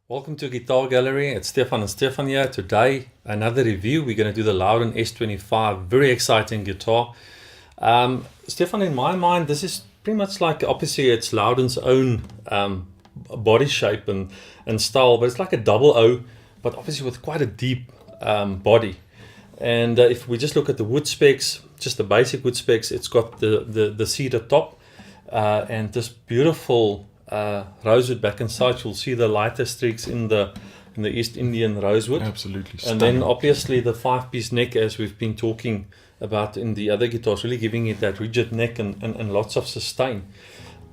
Welcome to Guitar Gallery. It's Stefan and Stefan here. Today, another review. We're going to do the Lowden S25. Very exciting guitar. Stefan, in my mind, this is pretty much like, obviously, it's Lowden's own body shape and style, but it's like a double O, but obviously with quite a deep body. And if we just look at the wood specs, just the basic wood specs, it's got the cedar top and this beautiful rosewood back and sides. You'll see the lighter streaks in the East Indian rosewood. Absolutely stunning. And then obviously the 5-piece neck, as we've been talking about in the other guitars, really giving it that rigid neck and lots of sustain.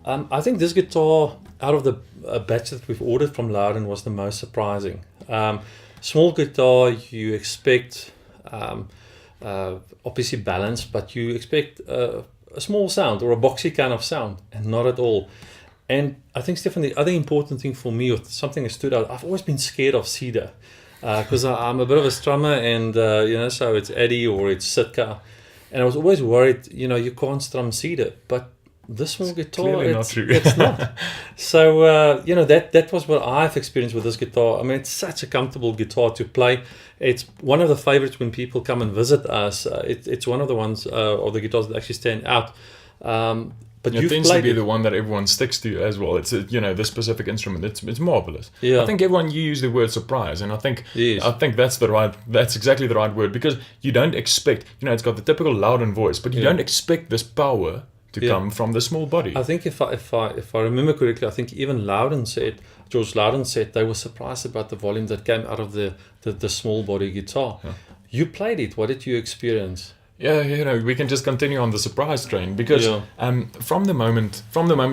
I think this guitar, out of the batch that we've ordered from Lowden, was the most surprising. Small guitar, you expect obviously balance, but you expect a small sound or a boxy kind of sound, and not at all. And I think, Stefan, the other important thing for me, or something that stood out, I've always been scared of cedar because I'm a bit of a strummer, and so it's Addy or it's Sitka, and I was always worried, you can't strum cedar, but this small guitar, it's not. So that was what I've experienced with this guitar. I mean, it's such a comfortable guitar to play. It's one of the favorites when people come and visit us. It's one of the ones of the guitars that actually stand out. But it tends to be the one that everyone sticks to as well. It's this specific instrument. It's marvelous. Yeah. I think everyone used the word surprise, and I think that's exactly the right word, because you don't expect, it's got the typical Lowden voice, but you don't expect this power to come from the small body. I think if I remember correctly, I think even George Lowden said they were surprised about the volume that came out of the small body guitar. Yeah. You played it. What did you experience? Yeah, we can just continue on the surprise train, because from the moment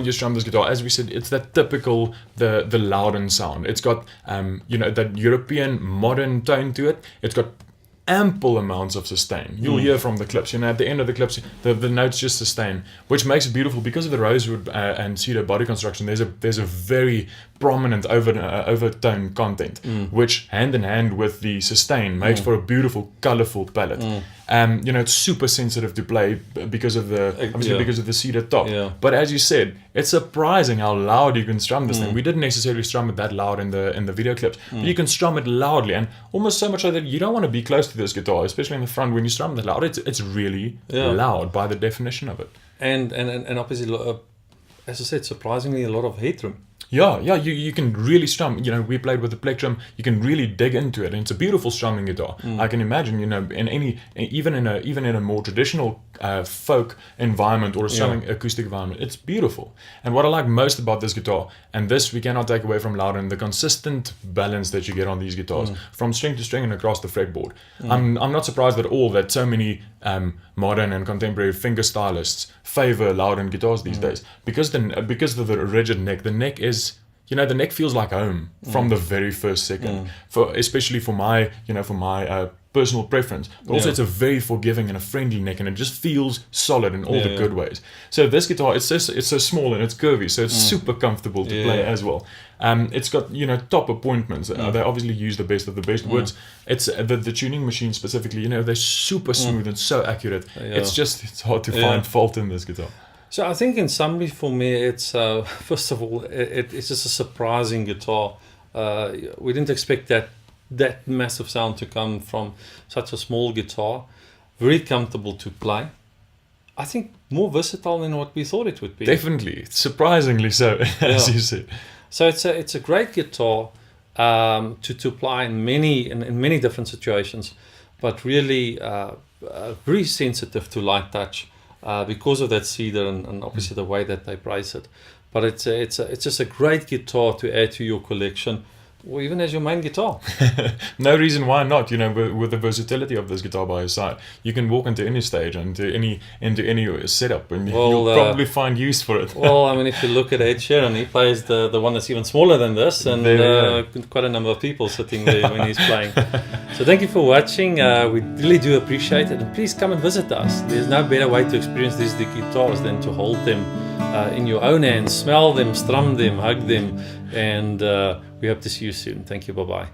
you strum this guitar, as we said, it's that typical the Lowden sound. It's got that European modern tone to it. It's got ample amounts of sustain. You'll hear from the clips. At the end of the clips, the notes just sustain, which makes it beautiful because of the rosewood and cedar body construction. There's a very prominent overtone content, which hand in hand with the sustain makes for a beautiful, colorful palette. It's super sensitive to play because of the cedar top. Yeah. But as you said, it's surprising how loud you can strum this thing. We didn't necessarily strum it that loud in the video clips, but you can strum it loudly, and almost so much so that you don't want to be close to this guitar, especially in the front when you strum it loud. It's really loud by the definition of it. And obviously, as I said, surprisingly a lot of headroom. Yeah, you can really strum. We played with the plectrum. You can really dig into it, and it's a beautiful strumming guitar. I can imagine, even in a more traditional folk environment or a strumming acoustic environment, it's beautiful. And what I like most about this guitar, and this we cannot take away from Lowden, the consistent balance that you get on these guitars from string to string and across the fretboard. I'm not surprised at all that so many modern and contemporary finger stylists favor Lowden guitars these days, because of the rigid neck. The neck is, the neck feels like home from the very first second. Especially for my personal preference, but also Yeah. it's a very forgiving and a friendly neck, and it just feels solid in all the Yeah. good ways. So this guitar, it's so small and it's curvy, so it's super comfortable to play Yeah. as well. It's got top appointments. They obviously use the best of the best woods. It's the tuning machine specifically. They're super smooth and so accurate. Yeah. It's hard to Yeah. find fault in this guitar. So I think in summary for me, it's first of all, it's just a surprising guitar. We didn't expect that massive sound to come from such a small guitar. Very comfortable to play. I think more versatile than what we thought it would be. Definitely, surprisingly so, as Yeah. you said. So it's a great guitar to play in many different situations, but really very sensitive to light touch because of that cedar and obviously the way that they price it. But it's just a great guitar to add to your collection, or even as your main guitar. No reason why not. With the versatility of this guitar by your side, you can walk into any stage and into any setup, and Well, you'll probably find use for it. Well, I mean, if you look at Ed Sheeran, he plays the one that's even smaller than this, and There we quite a number of people sitting there when he's playing. So thank you for watching. We really do appreciate it, and please come and visit us. There's no better way to experience these guitars than to hold them in your own hands, smell them, strum them, hug them, and we hope to see you soon. Thank you. Bye-bye.